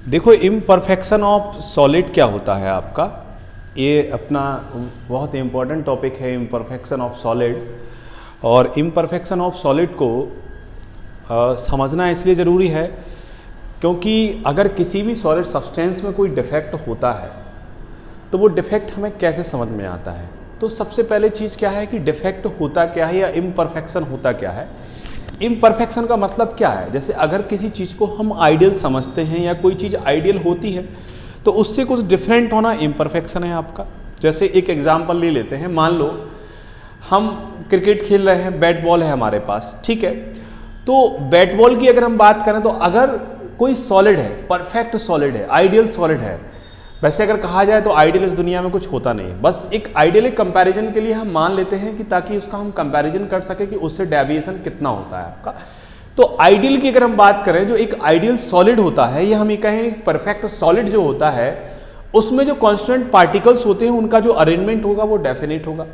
देखो imperfection of solid क्या होता है आपका, ये अपना बहुत इम्पोर्टेंट टॉपिक है इम्परफेक्शन ऑफ सॉलिड। और इम्परफेक्शन ऑफ सॉलिड को समझना इसलिए ज़रूरी है क्योंकि अगर किसी भी सॉलिड सब्सटेंस में कोई डिफेक्ट होता है तो वो डिफेक्ट हमें कैसे समझ में आता है। तो सबसे पहले चीज़ क्या है कि डिफेक्ट होता क्या है या इम्परफेक्शन होता क्या है। इम्परफेक्शन का मतलब क्या है, जैसे अगर किसी चीज़ को हम आइडियल समझते हैं या कोई चीज़ आइडियल होती है तो उससे कुछ डिफरेंट होना इम्परफेक्शन है आपका। जैसे एक एग्जांपल ले लेते हैं, मान लो हम क्रिकेट खेल रहे हैं, बैट बॉल है हमारे पास, ठीक है। तो बैट बॉल की अगर हम बात करें तो अगर कोई सॉलिड है, परफेक्ट सॉलिड है, आइडियल सॉलिड है, वैसे अगर कहा जाए तो आइडियल इस दुनिया में कुछ होता नहीं है, बस एक आइडियल कंपैरिजन के लिए हम मान लेते हैं कि ताकि उसका हम कंपैरिजन कर सके कि उससे डेविएशन कितना होता है आपका। तो आइडियल की अगर हम बात करें, जो एक आइडियल सॉलिड होता है या हम ये कहें एक परफेक्ट सॉलिड जो होता है उसमें जो कॉन्स्टेंट पार्टिकल्स होते हैं उनका जो अरेंजमेंट होगा वो डेफिनेट होगा,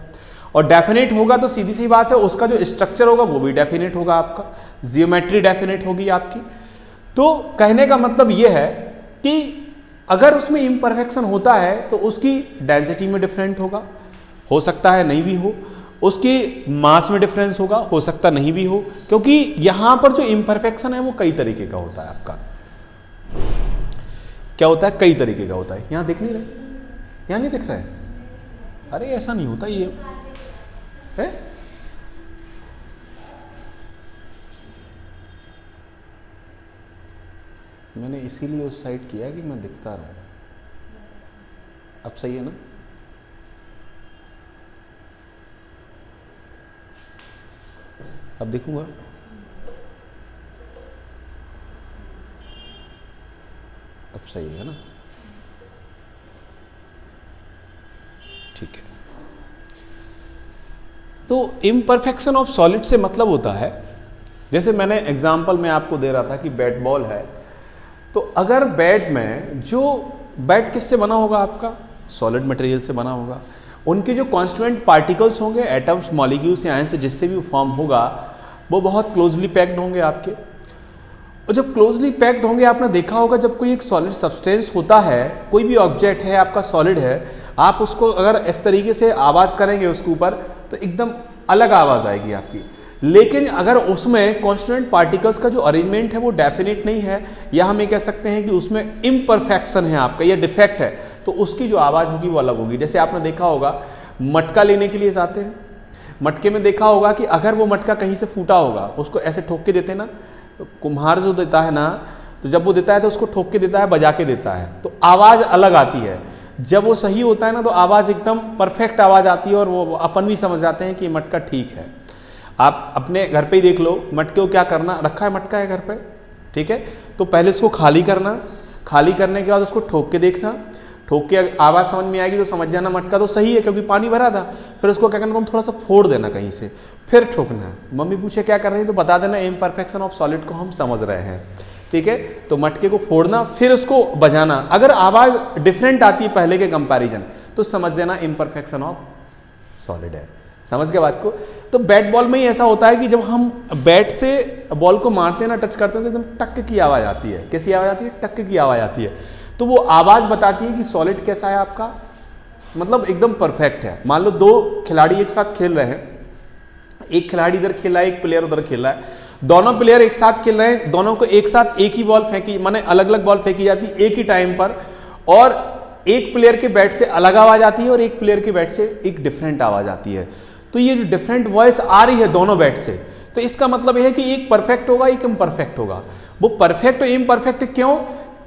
और डेफिनेट होगा तो सीधी सी बात है उसका जो स्ट्रक्चर होगा वो भी डेफिनेट होगा, आपका जियोमेट्री डेफिनेट होगी आपकी। तो कहने का मतलब ये है कि अगर उसमें इम्परफेक्शन होता है तो उसकी डेंसिटी में डिफरेंट होगा, हो सकता है नहीं भी हो, उसकी मास में डिफरेंस होगा, हो सकता नहीं भी हो, क्योंकि यहां पर जो इम्परफेक्शन है वो कई तरीके का होता है आपका। क्या होता है? कई तरीके का होता है। यहां दिख नहीं रहे, यहां नहीं दिख रहा है, अरे ऐसा नहीं होता ये है? मैंने इसीलिए उस साइड किया कि मैं दिखता रहूं। अब सही है ना? अब देखूंगा, अब सही है ना? ठीक है। तो इम्परफेक्शन ऑफ सॉलिड से मतलब होता है, जैसे मैंने एग्जांपल में आपको दे रहा था कि बैट बॉल है, तो अगर बैट में जो बैट किससे बना होगा आपका, सॉलिड मटेरियल से बना होगा, उनके जो कॉन्स्टिट्यूएंट पार्टिकल्स होंगे, एटम्स, मॉलिक्यूल्स या आयंस जिससे भी फॉर्म होगा वो बहुत क्लोजली पैक्ड होंगे आपके। और जब क्लोजली पैक्ड होंगे, आपने देखा होगा जब कोई एक सॉलिड सब्सटेंस होता है, कोई भी ऑब्जेक्ट है आपका सॉलिड है, आप उसको अगर इस तरीके से आवाज़ करेंगे उसके ऊपर तो एकदम अलग आवाज़ आएगी आपकी। लेकिन अगर उसमें कॉन्स्टिट्यूएंट पार्टिकल्स का जो अरेंजमेंट है वो डेफिनेट नहीं है, या हम ये कह सकते हैं कि उसमें इम्परफेक्शन है आपका या डिफेक्ट है, तो उसकी जो आवाज़ होगी वो अलग होगी। जैसे आपने देखा होगा मटका लेने के लिए जाते हैं, मटके में देखा होगा कि अगर वो मटका कहीं से फूटा होगा, उसको ऐसे ठोक के देते हैं ना, तो कुम्हार जो देता है ना, तो जब वो देता है तो उसको ठोक के देता है, बजा के देता है, तो आवाज़ अलग आती है। जब वो सही होता है ना तो आवाज़ एकदम परफेक्ट आवाज़ आती है, और वो अपन भी समझ जाते हैं कि ये मटका ठीक है। आप अपने घर पे ही देख लो, मटके को क्या करना, रखा है मटका है घर पे, ठीक है, तो पहले उसको खाली करना, खाली करने के बाद उसको ठोक के देखना, ठोक के आवाज़ समझ में आएगी तो समझ जाना मटका तो सही है क्योंकि पानी भरा था। फिर उसको क्या करना, तुम थोड़ा सा फोड़ देना कहीं से, फिर ठोकना। मम्मी पूछे क्या कर रही है तो बता देना इम्परफेक्शन ऑफ सॉलिड को हम समझ रहे हैं, ठीक है। तो मटके को फोड़ना, फिर उसको बजाना, अगर आवाज़ डिफरेंट आती है पहले के कंपैरिजन तो समझ लेना इम्परफेक्शन ऑफ सॉलिड है। समझ गए बात को? तो बैट बॉल में ही ऐसा होता है कि जब हम बैट से बॉल को मारते हैं ना, टच करते हैं तो एकदम टक की आवाज़ आती है। कैसी आवाज़ आती है? टक की आवाज़ आती है। तो वो आवाज़ बताती है कि सॉलिड कैसा है आपका, मतलब एकदम परफेक्ट है। मान लो दो खिलाड़ी एक साथ खेल रहे हैं, एक खिलाड़ी इधर खेल रहा है, एक प्लेयर उधर खेल रहा है, दोनों प्लेयर एक साथ खेल रहे हैं, दोनों को एक साथ एक ही बॉल फेंकी, माने अलग अलग बॉल फेंकी जाती है एक ही टाइम पर, और एक प्लेयर के बैट से अलग आवाज़ आती है और एक प्लेयर के बैट से एक डिफरेंट आवाज़ आती है। तो ये जो डिफरेंट वॉइस आ रही है दोनों बैट से, तो इसका मतलब यह है कि एक परफेक्ट होगा, एक इम्परफेक्ट होगा। वो परफेक्ट और इम्परफेक्ट क्यों?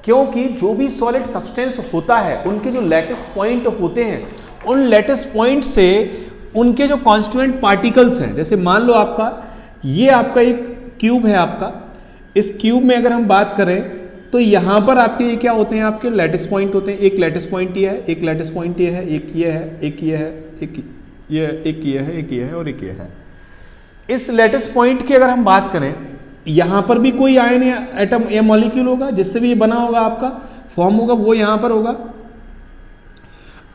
क्योंकि जो भी सॉलिड सब्सटेंस होता है उनके जो लैटिस पॉइंट होते हैं, उन लैटिस पॉइंट से उनके जो कॉन्स्टिट्यूएंट पार्टिकल्स हैं, जैसे मान लो आपका ये आपका एक क्यूब है आपका, इस क्यूब में अगर हम बात करें तो यहाँ पर आपके ये क्या होते हैं, आपके लैटिस पॉइंट होते हैं। एक लैटिस पॉइंट ये है, एक लैटिस पॉइंट ये है, एक ये है, एक ये है, एक ये है, एक ये है, एक ये है और एक ये है। इस लैटिस पॉइंट की अगर हम बात करें, यहाँ पर भी कोई आयन या एटम या मॉलिक्यूल होगा जिससे भी ये बना होगा, आपका फॉर्म होगा, वो यहाँ पर होगा।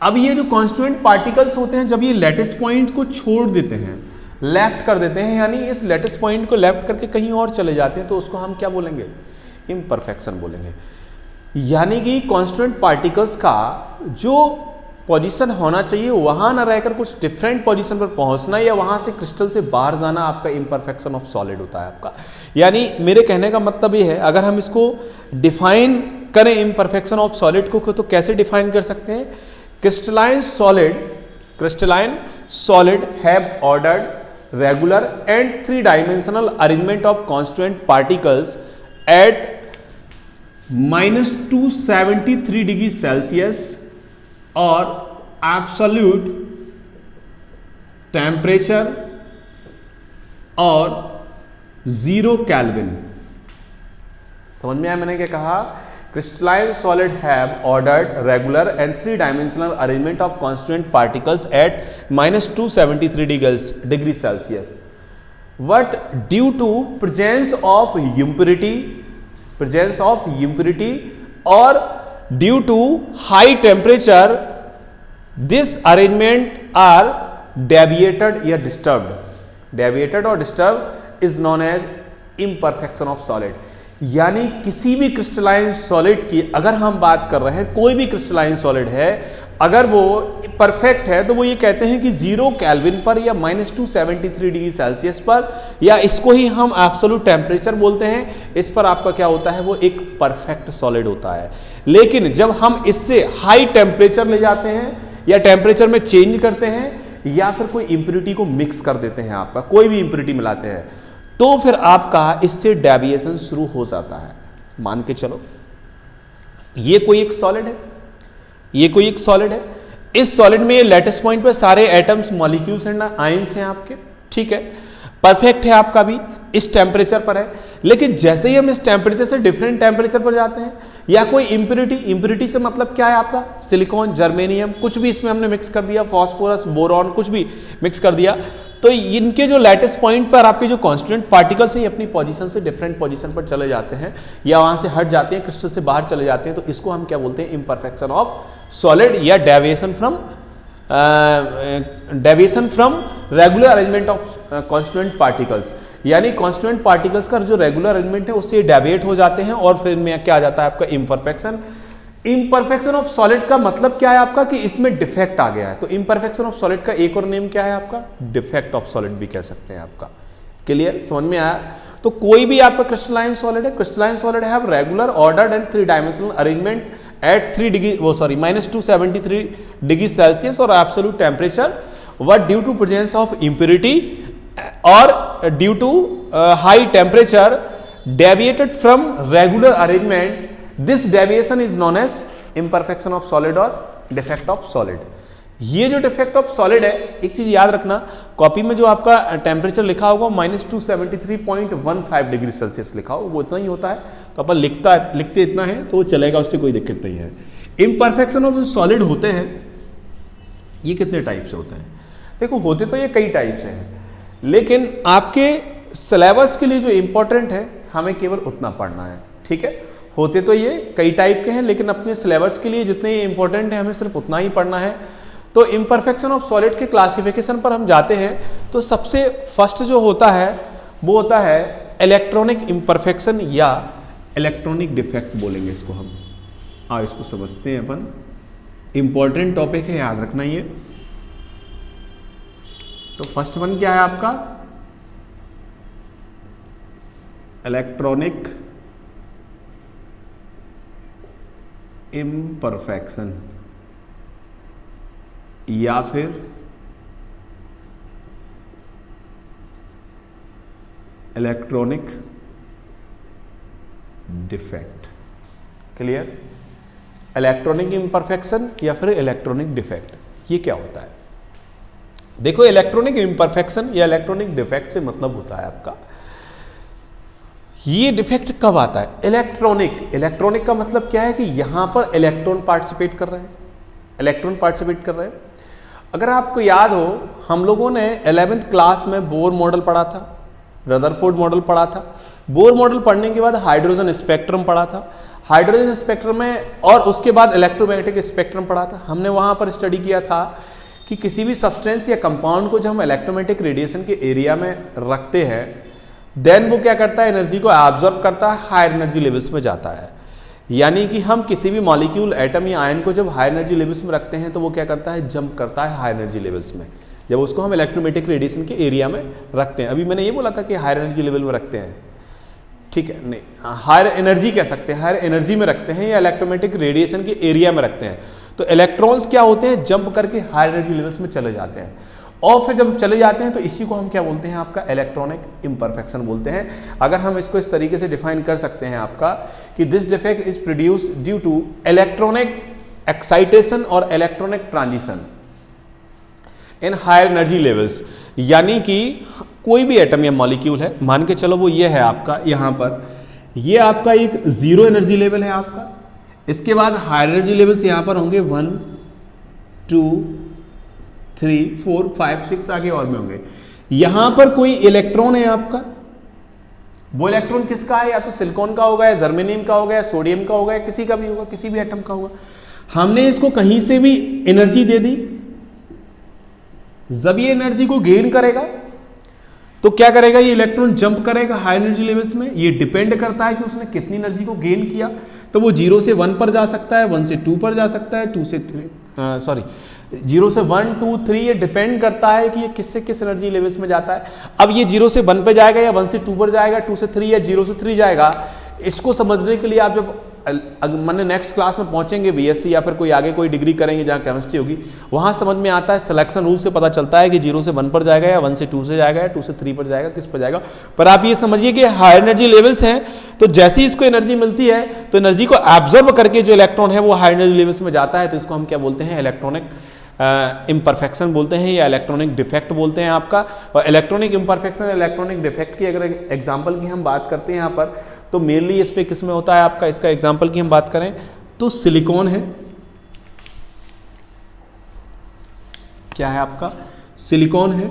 अब ये जो कॉन्स्टिट्यूएंट पार्टिकल्स होते हैं, जब ये लैटिस पॉइंट को छोड़ देते हैं, लेफ्ट कर देते हैं, यानी इस लेटिस पॉइंट को लेफ्ट करके कहीं और चले जाते हैं, तो उसको हम क्या बोलेंगे? इम्परफेक्शन बोलेंगे। यानी कि कांस्टेंट पार्टिकल्स का जो पोजीशन होना चाहिए वहां ना रहकर कुछ डिफरेंट पोजीशन पर पहुंचना या वहां से क्रिस्टल से बाहर जाना आपका इम्परफेक्शन ऑफ सॉलिड होता है आपका। यानी मेरे कहने का मतलब ये है, अगर हम इसको डिफाइन करें इम्परफेक्शन ऑफ सॉलिड को, तो कैसे डिफाइन कर सकते हैं? Crystalline solid have ordered regular and 3 dimensional arrangement of constant particles at -273 degree Celsius और एब्सोल्यूट टेम्परेचर और 0 केल्विन। समझ में आया मैंने क्या कहा? Crystalline solid have ordered regular and 3 dimensional arrangement of constant particles at -273 degree Celsius, but due to presence of impurity or due to high temperature, this arrangement are deviated या disturbed. Deviated or disturbed is known as imperfection of solid. यानी किसी भी crystalline solid की अगर हम बात कर रहे हैं, कोई भी क्रिस्टलाइन सॉलिड है, अगर वो परफेक्ट है तो वो ये कहते हैं कि 0 केल्विन पर या -273 डिग्री सेल्सियस पर, या इसको ही हम एब्सोल्यूट टेम्परेचर बोलते हैं, इस पर आपका क्या होता है? वो एक परफेक्ट सॉलिड होता है। लेकिन जब हम इससे हाई टेम्परेचर ले जाते हैं या टेम्परेचर में चेंज करते हैं या फिर कोई इंप्योरिटी को मिक्स कर देते हैं, आपका कोई भी इंप्योरिटी मिलाते हैं, तो फिर आपका इससे डेविएशन शुरू हो जाता है। मान के चलो ये कोई एक सॉलिड है, ये कोई एक सॉलिड है, इस सॉलिड में लेटेस्ट पॉइंट पे सारे एटम्स, मॉलिक्यूल्स एंड आयंस हैं आपके, ठीक है, परफेक्ट है आपका भी, इस टेम्परेचर पर है। लेकिन जैसे ही हम इस टेम्परेचर से डिफरेंट टेम्परेचर पर जाते हैं या कोई इंप्योरिटी से मतलब क्या है आपका? सिलिकॉन, जर्मेनियम, कुछ भी इसमें हमने मिक्स कर दिया, फास्फोरस, बोरॉन, कुछ भी मिक्स कर दिया, तो इनके जो लेटेस्ट पॉइंट पर आपके जो कांस्टेंट पार्टिकल्स हैं, अपनी पोजीशन से डिफरेंट पोजीशन पर चले जाते हैं या वहां से हट जाते हैं, क्रिस्टल से बाहर चले जाते हैं, तो इसको हम क्या बोलते हैं? इम्परफेक्शन ऑफ सॉलिड या deviation from regular arrangement of constant particles. यानी कांस्टेंट पार्टिकल्स का जो रेगुलर अरेंजमेंट है उससे डेविएट हो जाते हैं और फिर में क्या आ जाता है आपका? इम्परफेक्शन। इम्परफेक्शन ऑफ सॉलिड का मतलब क्या है आपका? कि इसमें डिफेक्ट आ गया है। तो इम्परफेक्शन ऑफ सॉलिड का एक और नेम क्या है आपका? डिफेक्ट ऑफ सॉलिड भी कह सकते हैं आपका। क्लियर? समझ में आया? तो कोई भी आपका क्रिस्टलाइन सॉलिड है, crystalline solid have regular ordered and 3 dimensional arrangement at -273 degree Celsius और absolute temperature, but due to presence of impurity और due to high temperature deviated from regular arrangement, this deviation is known as imperfection of solid और defect of solid. ये जो defect of solid है, एक चीज याद रखना, कॉपी में जो आपका टेम्परेचर लिखा होगा -273.15 डिग्री सेल्सियस लिखा हो, वो इतना ही होता है, तो अपन लिखते इतना है तो वो चलेगा, उससे कोई दिक्कत नहीं है। इम्परफेक्शन ऑफ सॉलिड होते हैं, ये कितने टाइप से होते हैं? देखो, होते तो ये कई टाइप से हैं, लेकिन आपके सिलेबस के लिए जो इंपॉर्टेंट है हमें केवल उतना पढ़ना है, ठीक है। होते तो ये कई टाइप के हैं, लेकिन अपने सिलेबस के लिए जितने इंपॉर्टेंट है हमें सिर्फ उतना ही पढ़ना है। तो इम्परफेक्शन ऑफ सॉलिड के क्लासिफिकेशन पर हम जाते हैं, तो सबसे फर्स्ट जो होता है वो होता है इलेक्ट्रॉनिक इम्परफेक्शन या इलेक्ट्रॉनिक डिफेक्ट बोलेंगे इसको हम। इसको समझते हैं अपन, इंपॉर्टेंट टॉपिक है, याद रखना ये। तो फर्स्ट वन क्या है आपका? इलेक्ट्रॉनिक इम्परफेक्शन या फिर electronic defect. Clear? Electronic imperfection या फिर इलेक्ट्रॉनिक डिफेक्ट, ये क्या होता है? देखो, इलेक्ट्रॉनिक इम्परफेक्शन या इलेक्ट्रॉनिक डिफेक्ट से मतलब होता है आपका, ये डिफेक्ट कब आता है? इलेक्ट्रॉनिक का मतलब क्या है कि यहां पर इलेक्ट्रॉन पार्टिसिपेट कर रहे हैं, अगर आपको याद हो, हम लोगों ने 11th क्लास में बोर मॉडल पढ़ा था, रदरफोर्ड मॉडल पढ़ा था। बोर मॉडल पढ़ने के बाद हाइड्रोजन स्पेक्ट्रम पढ़ा था, हाइड्रोजन स्पेक्ट्रम में, और उसके बाद इलेक्ट्रोमैग्नेटिक स्पेक्ट्रम पढ़ा था। हमने वहां पर स्टडी किया था कि किसी भी सब्सटेंस या कंपाउंड को जब हम इलेक्ट्रोमैग्नेटिक रेडिएशन के एरिया में रखते हैं, देन वो क्या करता है, एनर्जी को एब्जॉर्ब करता है, हायर एनर्जी लेवल्स में जाता है। यानी कि हम किसी भी मॉलिक्यूल, एटम या आयन को जब हाई एनर्जी लेवल्स में रखते हैं तो वो क्या करता है, जंप करता है हाई एनर्जी लेवल्स में, जब उसको हम इलेक्ट्रोमैग्नेटिक रेडिएशन के एरिया में रखते हैं। अभी मैंने ये बोला था कि हायर एनर्जी लेवल में रखते हैं, ठीक है, नहीं, हायर एनर्जी कह सकते हैं, हायर एनर्जी में रखते हैं या इलेक्ट्रोमैग्नेटिक रेडिएशन के एरिया में रखते हैं। तो इलेक्ट्रॉन्स क्या होते हैं, जंप करके हायर एनर्जी लेवल्स में चले जाते हैं, और फिर जब चले जाते हैं तो इसी को हम क्या बोलते हैं, आपका इलेक्ट्रॉनिक इम्परफेक्शन बोलते हैं। अगर हम इसको इस तरीके से डिफाइन कर सकते हैं आपका कि this defect is produced due to electronic excitation और electronic transition in higher energy levels. यानी कि कोई भी एटम या मॉलिक्यूल है, मान के चलो वो ये है आपका, यहाँ पर ये आपका एक जीरो एनर्जी लेवल है आपका, इसके बाद हायर एनर्जी लेवल्स यहाँ पर होंगे 1 2 3 4 5 6 आगे और भी होंगे। यहां पर कोई इलेक्ट्रॉन है आपका, वो इलेक्ट्रॉन किसका है, या तो सिलिकॉन का होगा, या जर्मेनियम का होगा, या सोडियम का होगा, या किसी का भी होगा, किसी भी एटम का होगा। हमने इसको कहीं से भी एनर्जी दे दी, जब ये एनर्जी को गेन करेगा तो क्या करेगा, ये इलेक्ट्रॉन जंप करेगा हाई एनर्जी लेवल्स में। ये डिपेंड करता है कि उसने कितनी एनर्जी को गेन किया, तो वो 0 से 1 पर जा सकता है, 1 से 2 पर जा सकता है, 2 से 3 सॉरी 0 से 1 2 3, ये डिपेंड करता है कि ये किससे किस एनर्जी लेवल्स में जाता है। अब ये 0 से 1 पे जाएगा, या 1 से 2 पर जाएगा, 2 से 3 या 0 से 3 जाएगा, इसको समझने के लिए आप जब मैंने नेक्स्ट क्लास में पहुंचेंगे, बीएससी या फिर कोई आगे कोई डिग्री करेंगे जहाँ केमिस्ट्री होगी, वहाँ समझ में आता है, सिलेक्शन रूल से पता चलता है कि 0 से 1 पर जाएगा, या 1 से 2 से जाएगा, या 2 से 3 पर जाएगा, किस पर जाएगा। पर आप ये समझिए कि हायर एनर्जी लेवल्स हैं, तो जैसे ही इसको एनर्जी मिलती है तो एनर्जी को एब्जॉर्ब करके जो इलेक्ट्रॉन है वो हायर एनर्जी लेवल्स में जाता है, तो इसको हम क्या बोलते हैं, इलेक्ट्रॉनिक इम्परफेक्शन बोलते हैं, या इलेक्ट्रॉनिक डिफेक्ट बोलते हैं आपका। और इलेक्ट्रॉनिक इम्परफेक्शन, इलेक्ट्रॉनिक डिफेक्ट की अगर एग्जांपल की हम बात करते हैं यहाँ पर, तो मेनली इस पे किस में होता है आपका, इसका एग्जांपल की हम बात करें तो सिलिकॉन है, क्या है आपका, सिलिकॉन है,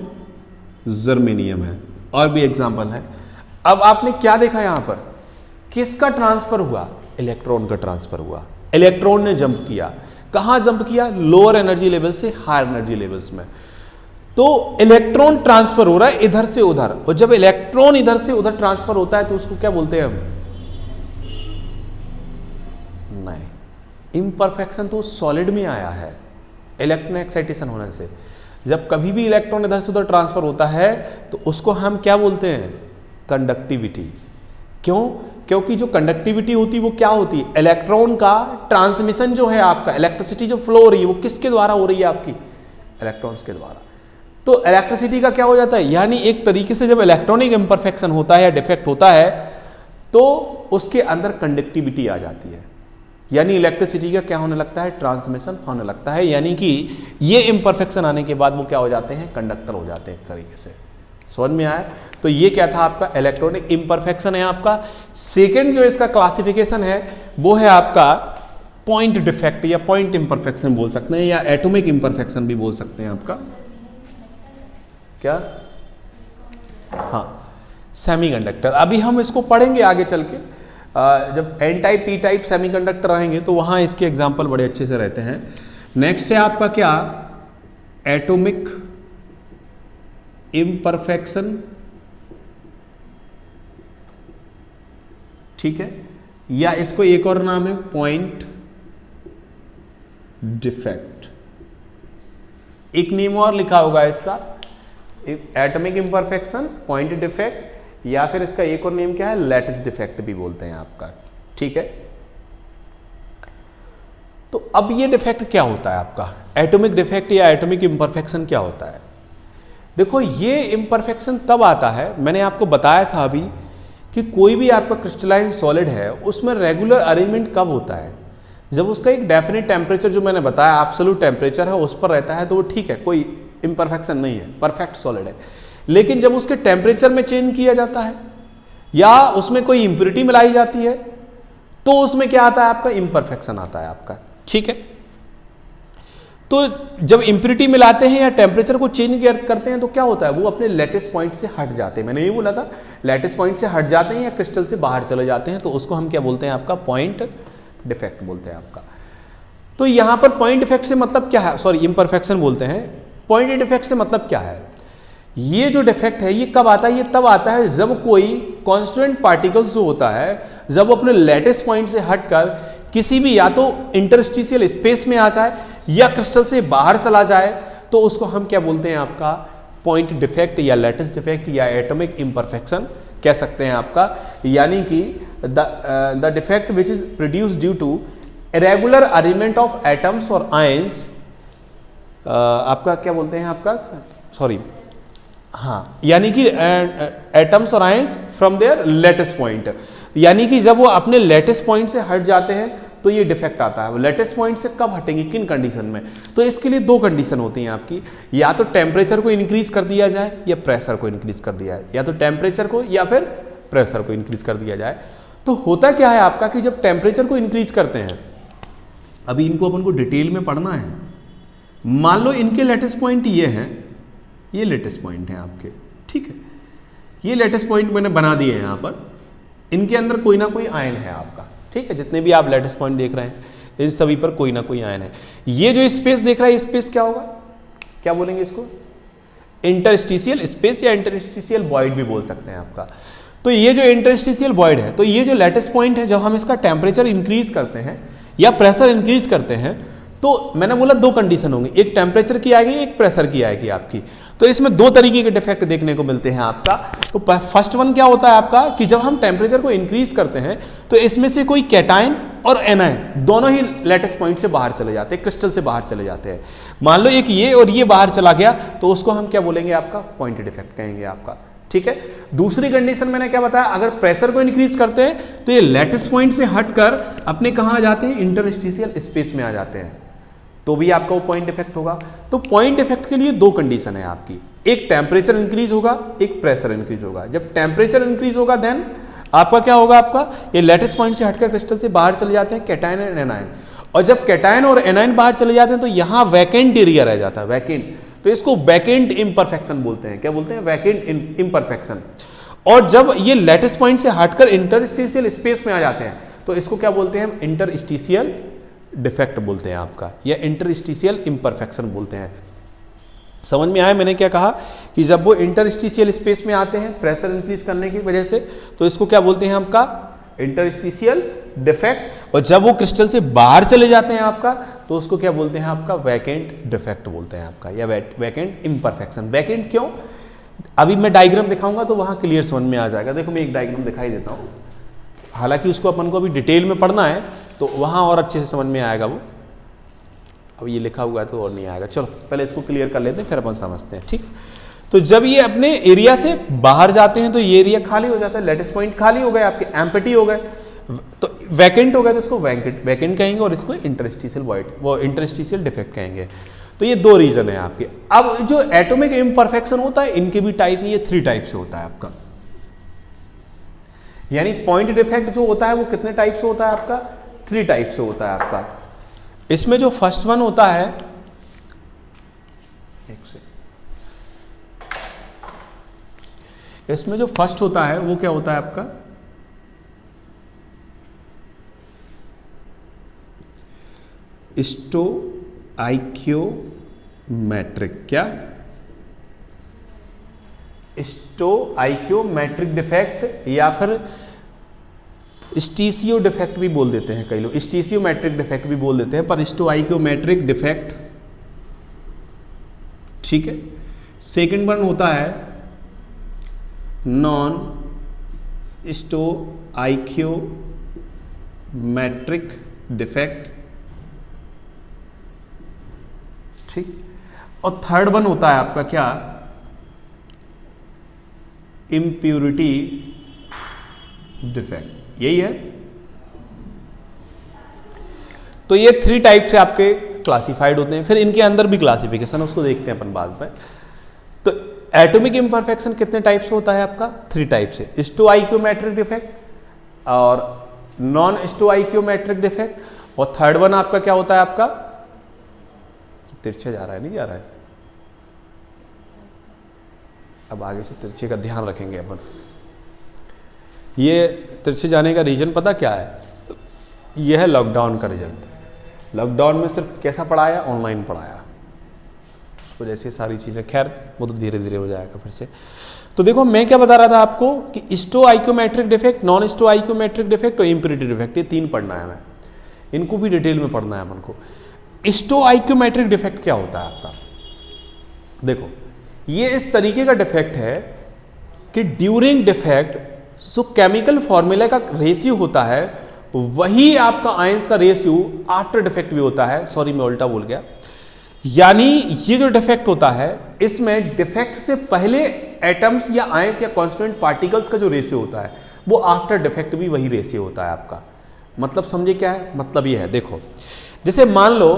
जर्मेनियम है, और भी एग्जांपल है। अब आपने क्या देखा यहां पर, किसका ट्रांसफर हुआ, इलेक्ट्रॉन का ट्रांसफर हुआ, इलेक्ट्रॉन ने जंप किया, कहां जंप किया, लोअर एनर्जी लेवल से हायर एनर्जी लेवल्स में। तो इलेक्ट्रॉन ट्रांसफर हो रहा है इधर से उधर, और जब इलेक्ट्रॉन इधर से उधर ट्रांसफर होता है तो उसको क्या बोलते हैं हम, नहीं, इम्परफेक्शन तो सॉलिड में आया है इलेक्ट्रॉन एक्साइटेशन होने से। जब कभी भी इलेक्ट्रॉन इधर से उधर ट्रांसफर होता है तो उसको हम क्या बोलते हैं, कंडक्टिविटी। क्यों, क्योंकि जो कंडक्टिविटी होती है वो क्या होती है, इलेक्ट्रॉन का ट्रांसमिशन जो है आपका, इलेक्ट्रिसिटी जो फ्लो हो रही है वो किसके द्वारा हो रही है आपकी, इलेक्ट्रॉन्स के द्वारा। तो इलेक्ट्रिसिटी का क्या हो जाता है, यानी एक तरीके से जब इलेक्ट्रॉनिक इम्परफेक्शन होता है या डिफेक्ट होता है तो उसके अंदर कंडक्टिविटी आ जाती है, यानी इलेक्ट्रिसिटी का क्या होने लगता है, ट्रांसमिशन होने लगता है। यानी कि ये इम्परफेक्शन आने के बाद वो क्या हो जाते हैं, कंडक्टर हो जाते हैं एक तरीके से। समझ में आया। तो ये क्या था आपका इलेक्ट्रॉनिक इम्परफेक्शन है आपका। सेकेंड जो इसका क्लासिफिकेशन है वो है आपका पॉइंट डिफेक्ट या पॉइंट इम्परफेक्शन बोल सकते हैं, या एटॉमिक इम्परफेक्शन भी बोल सकते हैं आपका। क्या, हाँ, सेमीकंडक्टर। अभी हम इसको पढ़ेंगे आगे चल के, जब N type P type semiconductor आएंगे तो वहां इसके एग्जाम्पल बड़े अच्छे से रहते हैं। नेक्स्ट है आपका क्या, एटॉमिक इम्परफेक्शन, ठीक है, या इसको एक और नाम है पॉइंट डिफेक्ट। एक नेम और लिखा होगा इसका, एटॉमिक इम्परफेक्शन, पॉइंट डिफेक्ट, या फिर इसका एक और नेम क्या है, लैटिस डिफेक्ट भी बोलते हैं आपका, ठीक है। तो अब ये डिफेक्ट क्या होता है आपका, एटॉमिक डिफेक्ट या एटॉमिक इम्परफेक्शन क्या होता है। देखो ये इम्परफेक्शन तब आता है, मैंने आपको बताया था अभी कि कोई भी आपका क्रिस्टलाइन सॉलिड है उसमें रेगुलर अरेंजमेंट कब होता है, जब उसका एक डेफिनेट टेम्परेचर जो मैंने बताया एब्सोल्यूट टेम्परेचर है उस पर रहता है तो वो ठीक है, कोई इम्परफेक्शन नहीं है, परफेक्ट सॉलिड है। लेकिन जब उसके टेम्परेचर में चेंज किया जाता है या उसमें कोई इम्प्योरिटी मिलाई जाती है तो उसमें क्या आता है आपका, इम्परफेक्शन आता है आपका, ठीक है। तो जब इम्प्योरिटी मिलाते हैं या टेम्परेचर को चेंज करते हैं तो क्या होता है, वो अपने लैटिस पॉइंट से हट जाते हैं। मैंने ये बोला था, लैटिस पॉइंट से हट जाते हैं या क्रिस्टल से बाहर चले जाते हैं, तो उसको हम क्या बोलते हैं आपका, पॉइंट डिफेक्ट बोलते हैं आपका। तो यहां पर पॉइंट डिफेक्ट से मतलब क्या है, सॉरी इम्परफेक्शन बोलते हैं। पॉइंट डिफेक्ट से मतलब क्या है? ये जो डिफेक्ट है ये कब आता है? ये तब आता है जब कोई कॉन्स्टिट्यूएंट पार्टिकल्स जो होता है जब वो अपने लेटेस्ट पॉइंट से हटकर किसी भी या तो इंटरस्टिशियल स्पेस में आ जाए या क्रिस्टल से बाहर चला जाए, तो उसको हम क्या बोलते हैं आपका? पॉइंट डिफेक्ट या लेटेस्ट डिफेक्ट या एटॉमिक इम्परफेक्शन कह सकते हैं आपका। यानी कि the defect which is produce due to irregular arrangement of atoms और आयंस, आपका क्या बोलते हैं आपका, सॉरी, हाँ, यानी कि एटम्स और ions from there latest point, यानी कि जब वो अपने लेटेस्ट पॉइंट से हट जाते हैं तो ये डिफेक्ट आता है। वो लेटेस्ट पॉइंट से कब हटेंगे, किन कंडीशन में? तो इसके लिए दो कंडीशन होती हैं आपकी, या तो टेम्परेचर को इंक्रीज कर दिया जाए या प्रेशर को इंक्रीज कर दिया जाए, या तो टेम्परेचर को या फिर प्रेशर को इंक्रीज कर दिया जाए। तो होता क्या है आपका कि जब टेम्परेचर को इंक्रीज करते हैं, अभी इनको अपन को डिटेल में पढ़ना है। मान लो इनके लेटेस्ट पॉइंट ये हैं, ये लेटेस्ट पॉइंट हैं आपके, ठीक है, ये लेटेस्ट पॉइंट मैंने बना दिए हैं यहाँ पर, इनके अंदर कोई ना कोई आयन है आपका, ठीक है, जितने भी आप लेटेस्ट पॉइंट देख रहे हैं इन सभी पर कोई ना कोई आयन है। ये जो स्पेस देख रहा है, स्पेस क्या होगा, क्या बोलेंगे इसको? इंटरस्टिशियल स्पेस या इंटरस्टिशियल वॉइड भी बोल सकते हैं आपका। तो ये जो इंटरस्टिशियल वॉइड है, तो ये जो लेटेस्ट पॉइंट है, जब हम इसका टेम्परेचर इंक्रीज करते हैं या प्रेशर इंक्रीज करते हैं, तो मैंने बोला दो कंडीशन होंगी, एक टेम्परेचर की आएगी, एक प्रेशर की आएगी आपकी। तो इसमें दो तरीके के डिफेक्ट देखने को मिलते हैं आपका। तो फर्स्ट वन क्या होता है आपका कि जब हम टेम्परेचर को इंक्रीज करते हैं तो इसमें से कोई कैटायन और एनायन दोनों ही लेटेस्ट पॉइंट से बाहर चले जाते हैं, क्रिस्टल से बाहर चले जाते हैं। मान लो एक ये और ये बाहर चला गया, तो उसको हम क्या बोलेंगे आपका? पॉइंट डिफेक्ट कहेंगे आपका, ठीक है। दूसरी कंडीशन मैंने क्या बताया, अगर प्रेशर को इंक्रीज करते हैं तो ये लेटेस्ट पॉइंट से हटकर अपने कहाँ आ जाते हैं? इंटरस्टिशियल स्पेस में आ जाते हैं, तो भी आपका वो पॉइंट इफेक्ट होगा। तो पॉइंट इफेक्ट के लिए दो कंडीशन है आपकी, एक टेम्परेचर इंक्रीज होगा, एक प्रेशर इंक्रीज होगा। जब टेम्परेचर इंक्रीज होगा देन आपका क्या होगा? आपका ये लेटेस्ट पॉइंट से हटकर क्रिस्टल से बाहर चले जाते हैं कैटायन एंड एनायन, और जब कैटायन और एनायन बाहर चले जाते हैं तो यहाँ वैकेंट एरिया रह जाता है, वैकेंट, तो इसको वैकेंट इम्परफेक्शन बोलते हैं। क्या बोलते हैं? Vacant imperfection. और जब ये लेटेस्ट पॉइंट से हटकर इंटरस्टिशियल स्पेस में आ जाते हैं तो इसको क्या बोलते हैं? इंटरस्टिशियल डिफेक्ट बोलते हैं आपका, या इंटरस्टिशियल इम्परफेक्शन बोलते हैं। समझ में आया मैंने क्या कहा कि जब वो इंटरस्टिशियल स्पेस में आते हैं प्रेशर इंक्रीज करने की वजह से, तो इसको क्या बोलते हैं आपका? Interstitial defect. और जब वो क्रिस्टल से बाहर चले जाते हैं आपका, तो उसको क्या बोलते हैं आपका? वैकेंट डिफेक्ट बोलते हैं आपका, या वैकेंट इम्परफेक्शन। वैकेंट क्यों? अभी मैं डायग्राम दिखाऊंगा तो वहां क्लियर समझ में आ जाएगा। देखो मैं एक डायग्राम दिखाई देता हूँ, हालांकि उसको अपन को अभी डिटेल में पढ़ना है तो वहाँ और अच्छे से समझ में आएगा वो। अब ये लिखा हुआ है तो और नहीं आएगा, चलो पहले इसको क्लियर कर लेते हैं फिर अपन समझते हैं, ठीक। तो जब ये अपने एरिया से बाहर जाते हैं तो ये एरिया खाली हो जाता है, लेटेस्ट पॉइंट खाली हो गए आपके, एम्प्टी हो गए, तो वैकेंट हो गए, तो इसको वैकेंट कहेंगे और इसको इंटरस्टिशियल वॉइड, वो इंटरस्टिशियल डिफेक्ट कहेंगे। तो ये दो रीजन है आपके। अब जो एटॉमिक इम्परफेक्शन होता है इनके भी टाइप, ये 3 टाइप से होता है आपका। यानी पॉइंट डिफेक्ट जो होता है वो कितने टाइप से होता है आपका? 3 टाइप से होता है आपका। इसमें जो फर्स्ट वन होता है, इसमें जो फर्स्ट होता है वो क्या होता है आपका? स्टोआइक्योमेट्रिक, क्या? स्टोआइक्योमेट्रिक डिफेक्ट, या फिर स्टीसियो डिफेक्ट भी बोल देते हैं कई लोग, स्टीसियोमेट्रिक डिफेक्ट भी बोल देते हैं, पर स्टोआइक्योमेट्रिक डिफेक्ट, ठीक है। सेकंड वन होता है नॉन स्टोआइक्योमेट्रिक डिफेक्ट, ठीक। और थर्ड वन होता है आपका क्या? इम्प्यूरिटी डिफेक्ट, यही है। तो ये 3 टाइप से आपके क्लासिफाइड होते हैं। फिर इनके अंदर भी क्लासिफिकेशन, उसको देखते हैं अपन बाद में। तो एटॉमिक इम्परफेक्शन कितने टाइप से होता है आपका? 3 टाइप से, स्टोआइक्योमेट्रिक डिफेक्ट और नॉन स्टोआइक्योमेट्रिक डिफेक्ट, और थर्ड वन आपका क्या होता है आपका? तिरछे जा रहा है, नहीं जा रहा है, अब आगे से तिरछे का ध्यान रखेंगे अपन। ये तिरछे जाने का रीजन पता क्या है? यह है लॉकडाउन का रिजल्ट। लॉकडाउन में सिर्फ कैसा पढ़ाया? ऑनलाइन पढ़ाया, उसको जैसे सारी चीज़ें, खैर वो तो धीरे धीरे हो जाएगा फिर से। तो देखो मैं क्या बता रहा था आपको कि स्टोआइकोमेट्रिक डिफेक्ट, नॉन स्टोआइकोमेट्रिक डिफेक्ट और इम्प्यूरिटी डिफेक्ट, ये 3 पढ़ना है हमें, इनको भी डिटेल में पढ़ना है अपन को। स्टोआइकोमेट्रिक डिफेक्ट क्या होता है आपका? देखो ये इस तरीके का डिफेक्ट है कि ड्यूरिंग डिफेक्ट जो केमिकल फॉर्मूला का रेशियो होता है वही आपका आयंस का रेशियो आफ्टर डिफेक्ट भी होता है। सॉरी मैं उल्टा बोल गया। यानी ये जो डिफेक्ट होता है इसमें डिफेक्ट से पहले एटम्स या आयंस या कांस्टिट्यूएंट पार्टिकल्स का जो रेशियो होता है वो आफ्टर डिफेक्ट भी वही रेशियो होता है आपका। मतलब समझे क्या है? मतलब ये है, देखो जैसे मान लो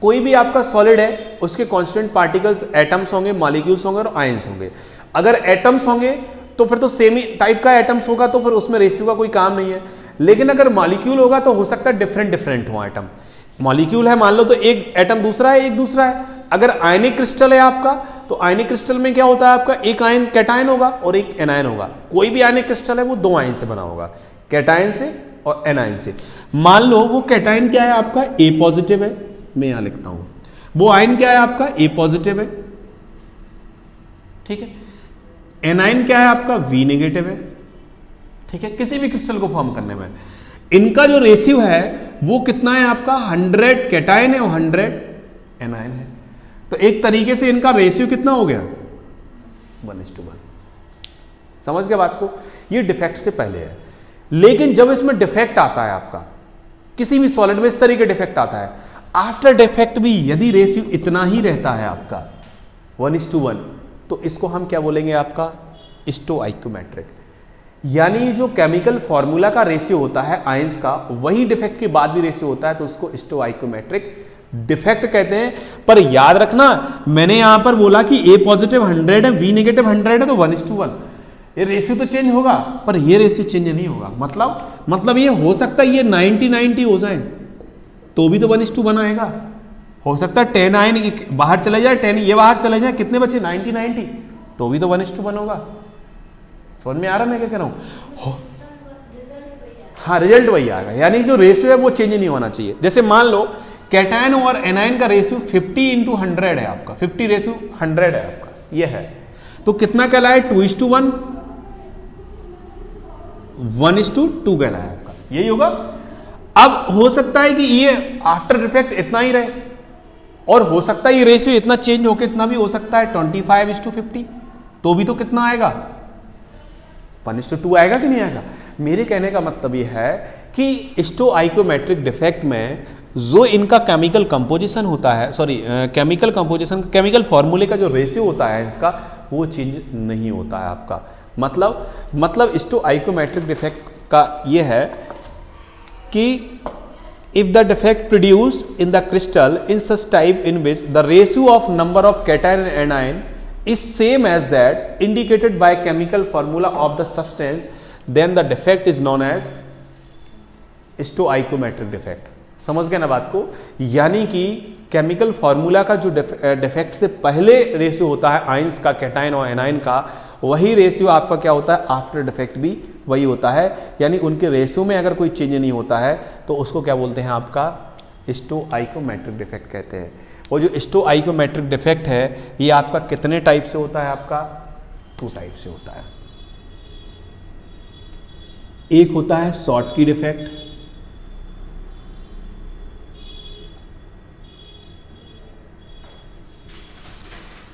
कोई भी आपका सॉलिड है, उसके कांस्टिट्यूएंट पार्टिकल्स एटम्स होंगे, मॉलिक्यूल्स होंगे और आयंस होंगे। अगर एटम्स होंगे तो फिर तो सेम ही टाइप का एटम्स होगा, तो फिर उसमें रेशियो का कोई काम नहीं है। लेकिन अगर मॉलिक्यूल होगा तो हो सकता है डिफरेंट डिफरेंट हो एटम। मॉलिक्यूल है मान लो तो एक एटम दूसरा है, एक दूसरा है। अगर आयनिक क्रिस्टल है आपका तो आयनिक क्रिस्टल में क्या होता है आपका, एक आयन कैटायन होगा और एक एनायन होगा। कोई भी आयनिक क्रिस्टल है वो 2 आयन से बना होगा, कैटायन से और एनायन से। मान लो वो कैटायन क्या है आपका, ए पॉजिटिव है, मैं यहां लिखता हूं। वो आयन क्या है आपका, ए पॉजिटिव है, ठीक है। एनायन क्या है आपका, वी नेगेटिव है, ठीक है। किसी भी क्रिस्टल को फॉर्म करने में इनका जो रेशियो है वो कितना है आपका, 100 कैटायन है और 100 एनायन है। तो एक तरीके से इनका रेशियो कितना हो गया, 1:1। समझ गए बात को? ये डिफेक्ट से पहले है। लेकिन जब इसमें डिफेक्ट आता है आपका, किसी भी सॉलिड में इस तरीके डिफेक्ट आता है, आफ्टर डिफेक्ट भी यदि रेशियो इतना ही रहता है आपका 1:1, तो इसको हम क्या बोलेंगे आपका, स्टोआइकोमेट्रिक। यानी जो केमिकल फॉर्मूला का रेशियो होता है आयंस का, वही डिफेक्ट के बाद भी रेशियो होता है, तो उसको स्टोआइकोमेट्रिक डिफेक्ट कहते हैं। पर याद रखना मैंने यहां पर बोला कि ए पॉजिटिव 100 है, वी नेगेटिव 100 है, तो 1:1 ये रेशियो तो चेंज होगा, पर ये रेशियो चेंज नहीं होगा। मतलब ये हो सकता है ये 90-90 हो जाए तो भी तो 1:1 आएगा। हो सकता है 10 आयन बाहर चले जाए, 10 ये बाहर चले जाए, कितने बचे 90-90, तो भी तो 1:1 होगा। समझ में आ रहा मैं क्या कह रहा हूं? हाँ, रिजल्ट वही आएगा। यानी जो रेशियो है वो चेंज नहीं होना चाहिए। जैसे मान लो कैटायन और एनायन का रेशियो 50:100 है आपका, 50:100 है आपका, ये है। तो कितना कहलाए, 2:1, 1:2 कहलाए आपका, यही होगा। अब हो सकता है कि ये आफ्टर डिफेक्ट इतना ही रहे, और हो सकता है ये रेशियो इतना चेंज होकर इतना भी हो सकता है 25:50, तो भी तो कितना आएगा, 1:2 आएगा कि नहीं आएगा। मेरे कहने का मतलब ये है कि स्टोआइकोमेट्रिक डिफेक्ट में जो इनका केमिकल कंपोजिशन होता है, केमिकल फॉर्मूले का जो रेशियो होता है इसका, वो चेंज नहीं होता है आपका। मतलब स्टोआइकोमेट्रिक डिफेक्ट का ये है कि if the defect produced in the crystal in such type in which the ratio of number of cation and anion is same as that indicated by chemical formula of the substance, then the defect is known as stoichiometric defect. समझ गए ना बात को? यानी कि chemical formula का जो defect से पहले रेशियो होता है आयंस का, कैटायन और एनायन का, वही रेशियो आपका क्या होता है, आफ्टर डिफेक्ट भी वही होता है। यानी उनके रेशियो में अगर कोई चेंज नहीं होता है तो उसको क्या बोलते हैं आपका, स्टोआइकोमेट्रिक डिफेक्ट कहते हैं। और जो स्टोआइकोमेट्रिक डिफेक्ट है ये आपका कितने टाइप से होता है आपका, 2 टाइप से होता है। एक होता है शॉर्ट की डिफेक्ट,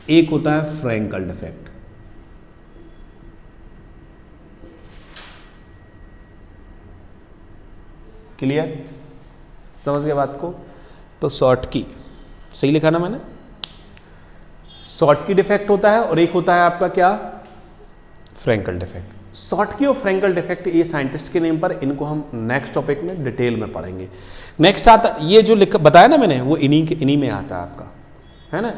एक होता है फ्रैंकल डिफेक्ट। क्लियर? समझ गए बात को? तो शॉर्ट की सही लिखा ना मैंने, शॉर्ट की डिफेक्ट होता है और एक होता है आपका क्या, फ्रैंकल डिफेक्ट। शॉर्ट की और फ्रैंकल डिफेक्ट ये साइंटिस्ट के नेम पर, इनको हम नेक्स्ट टॉपिक में डिटेल में पढ़ेंगे। नेक्स्ट आता ये जो बताया ना मैंने, वो इन्हीं में आता है आपका, है ना।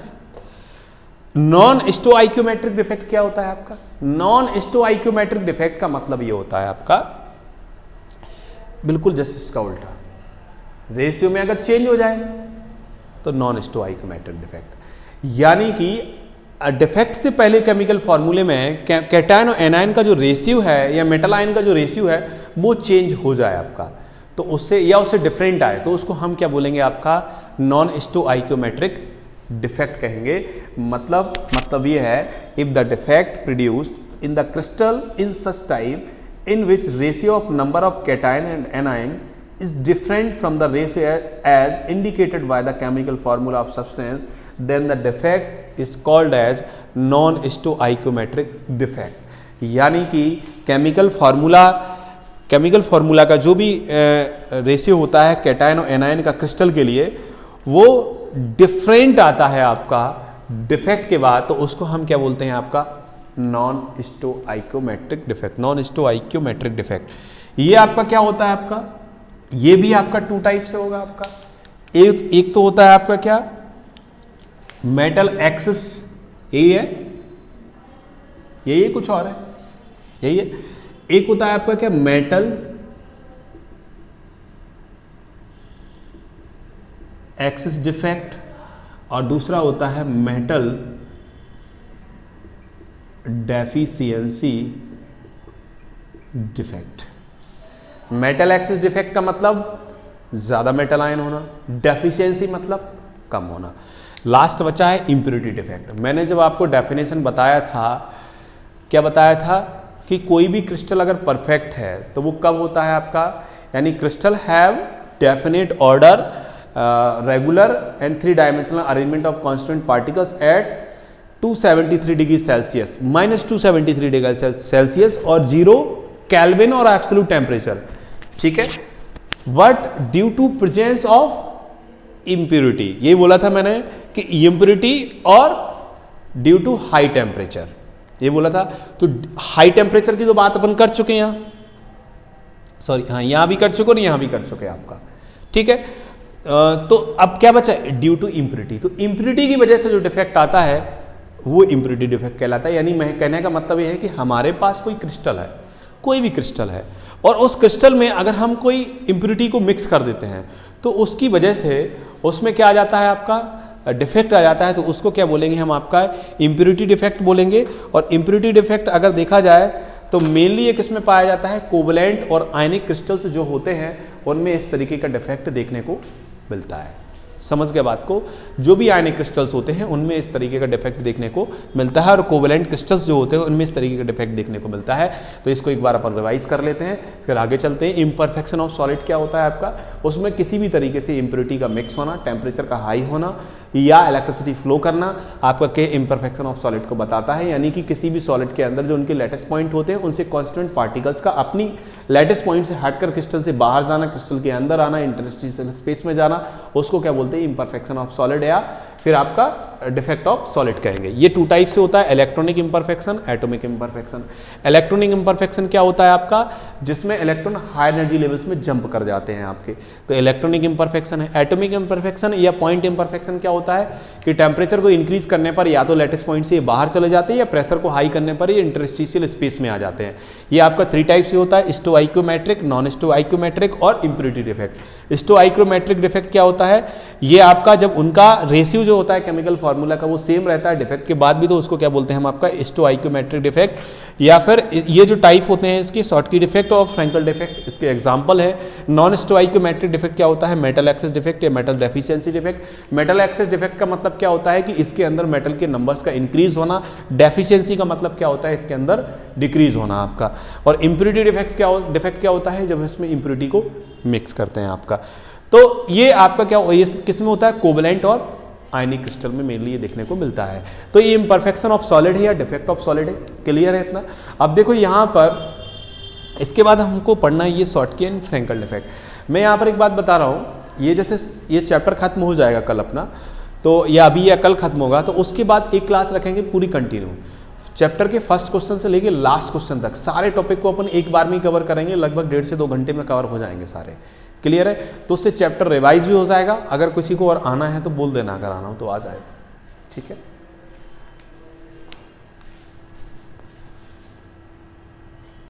नॉन स्टोआइकोमेट्रिक डिफेक्ट क्या होता है आपका, नॉन स्टोआइकोमेट्रिक डिफेक्ट का मतलब ये होता है आपका बिल्कुल जस्ट इसका उल्टा, रेशियो में अगर चेंज हो जाए तो नॉन स्टोआइकोमेट्रिक डिफेक्ट। यानी कि डिफेक्ट से पहले केमिकल फॉर्मूले में कैटायन और एनायन का जो रेशियो है या मेटल आयन का जो रेशियो है वो चेंज हो जाए आपका, तो उससे डिफरेंट आए, तो उसको हम क्या बोलेंगे आपका, नॉन स्टोआइकोमेट्रिक डिफेक्ट कहेंगे। मतलब ये है, if the defect produced in the crystal in such type in which ratio of number of cation and anion is different from the ratio as indicated by the chemical formula of substance, then the defect is called as non-stoichiometric defect। यानी कि chemical formula का जो भी ratio होता है cation और anion का crystal के लिए, वो डिफरेंट आता है आपका डिफेक्ट के बाद, तो उसको हम क्या बोलते हैं आपका नॉन स्टोआइकोमेट्रिक डिफेक्ट। नॉन स्टोआइकोमेट्रिक डिफेक्ट ये आपका क्या होता है, आपका ये भी आपका टू टाइप से होगा आपका। एक तो होता है आपका क्या, मेटल एक्सिस, यही है कुछ और है, यही है। एक होता है आपका क्या, मेटल एक्सिस डिफेक्ट, और दूसरा होता है metal deficiency defect. Metal axis defect का मतलब ज्यादा मेटल आयन होना, डेफिशिएंसी मतलब कम होना। लास्ट बचा है इम्प्योरिटी डिफेक्ट। मैंने जब आपको डेफिनेशन बताया था, क्या बताया था कि कोई भी क्रिस्टल अगर परफेक्ट है तो वो कब होता है आपका, यानी crystal have definite order, regular and 3 dimensional arrangement of constant particles at 273 degree Celsius, -273 degree Celsius और 0 केल्विन और एब्सोल्यूट टेम्परेचर, ठीक है। But due to presence of impurity, ये बोला था मैंने कि इम्प्योरिटी और ड्यू टू हाई टेम्परेचर, ये बोला था। तो हाई टेम्परेचर की तो बात अपन कर चुके हैं यहां, सॉरी हाँ यहां भी कर चुके और यहां भी कर चुके आपका, ठीक है। तो अब क्या बचा, ड्यू टू इम्प्योरिटी। तो इम्प्योरिटी की वजह से जो डिफेक्ट आता है वो इम्प्योरिटी डिफेक्ट कहलाता है। यानी मैं कहने का मतलब ये है कि हमारे पास कोई क्रिस्टल है, कोई भी क्रिस्टल है, और उस क्रिस्टल में अगर हम कोई इम्प्योरिटी को मिक्स कर देते हैं तो उसकी वजह से उसमें क्या आ जाता है, आपका डिफेक्ट आ जाता है। तो उसको क्या बोलेंगे हम, आपका इम्प्योरिटी डिफेक्ट बोलेंगे। और इम्प्योरिटी डिफेक्ट अगर देखा जाए तो मेनली ये किसमें पाया जाता है, कोवलेंट और आयनिक क्रिस्टल्स जो होते हैं उनमें इस तरीके का डिफेक्ट देखने को मिलता है। समझ गए बात को, जो भी आयनिक क्रिस्टल्स होते हैं उनमें इस तरीके का डिफेक्ट देखने को मिलता है, और कोवेलेंट क्रिस्टल्स जो होते हैं उनमें इस तरीके का डिफेक्ट देखने को मिलता है। तो इसको एक बार अपन रिवाइज कर लेते हैं, फिर आगे चलते हैं। इम्परफेक्शन ऑफ सॉलिड क्या होता है आपका, उसमें किसी भी तरीके से इम्प्योरिटी का मिक्स होना, टेम्परेचर का हाई होना या इलेक्ट्रिसिटी फ्लो करना आपका के इम्परफेक्शन ऑफ सॉलिड को बताता है। यानी कि किसी भी सॉलिड के अंदर जो उनके लेटेस्ट पॉइंट होते हैं उनसे कॉन्स्टेंट पार्टिकल्स का अपनी लेटेस्ट पॉइंट से हटकर क्रिस्टल से बाहर जाना, क्रिस्टल के अंदर आना, इंटरस्टिशियल स्पेस में जाना, उसको क्या बोलते हैं, इम्परफेक्शन ऑफ सॉलिड या फिर आपका डिफेक्ट ऑफ सॉलिड कहेंगे। ये टू टाइप से होता है, electronic imperfection, atomic imperfection. Electronic imperfection क्या होता है आपका, जिसमें इलेक्ट्रॉन हाई एनर्जी लेवल्स में जंप कर जाते हैं आपके, तो इलेक्ट्रॉनिक इम्परफेक्शन है। एटॉमिक इम्परफेक्शन या पॉइंट इम्परफेक्शन क्या होता है कि टेम्परेचर को इंक्रीज करने पर या तो लेटेस्ट पॉइंट से बाहर चले जाते हैं या प्रेशर को हाई करने पर ये इंटरस्टिशियल स्पेस में आ जाते हैं। ये आपका 3 टाइप से होता है, स्टोआइकोमेट्रिक, नॉन स्टोआइकोमेट्रिक और इम्प्योरिटी डिफेक्ट। स्टोआइकोमेट्रिक डिफेक्ट क्या होता है, ये आपका जब उनका रेशियो जो होता है केमिकल फार्मूला का वो सेम रहता है डिफेक्ट के बाद भी, तो उसको क्या बोलते हैं हम, आपका स्टोआइकोमेट्रिक डिफेक्ट। या फिर ये जो टाइप होते हैं इसके, शॉर्टकी डिफेक्ट और फ्रैंकल डिफेक्ट इसके एग्जांपल है। नॉन स्टोआइकोमेट्रिक डिफेक्ट क्या होता है, मेटल एक्सेस डिफेक्ट या metal deficiency defect. Metal access defect का मतलब क्या होता है कि इसके अंदर मेटल के नंबर्स का इंक्रीज होना। डेफिशिएंसी का मतलब क्या होता है, इसके अंदर डिक्रीज होना आपका। और इम्प्योरिटी डिफेक्ट क्या होता है, जब इसमें इम्प्योरिटी को मिक्स करते हैं आपका। तो ये आपका क्या, ये किस में होता है, कोवलेंट और आयनिक क्रिस्टल में मेनली ये देखने को मिलता है। तो ये इम्परफेक्शन ऑफ सॉलिड है या डिफेक्ट ऑफ सॉलिड है, क्लियर है इतना। अब देखो यहाँ पर इसके बाद हमको पढ़ना है ये शॉर्टकी एंड फ्रैंकल डिफेक्ट। मैं यहाँ पर एक बात बता रहा हूँ, ये जैसे ये चैप्टर खत्म हो जाएगा कल अपना, तो या अभी या कल खत्म होगा, तो उसके बाद एक क्लास रखेंगे पूरी कंटिन्यू, चैप्टर के फर्स्ट क्वेश्चन से लेके लास्ट क्वेश्चन तक सारे टॉपिक को अपन एक बार में कवर करेंगे। लगभग 1.5 से 2 घंटे में कवर हो जाएंगे सारे, क्लियर है। तो उससे चैप्टर रिवाइज भी हो जाएगा। अगर किसी को और आना है तो बोल देना, अगर आना हो तो आ जाएगा, ठीक है।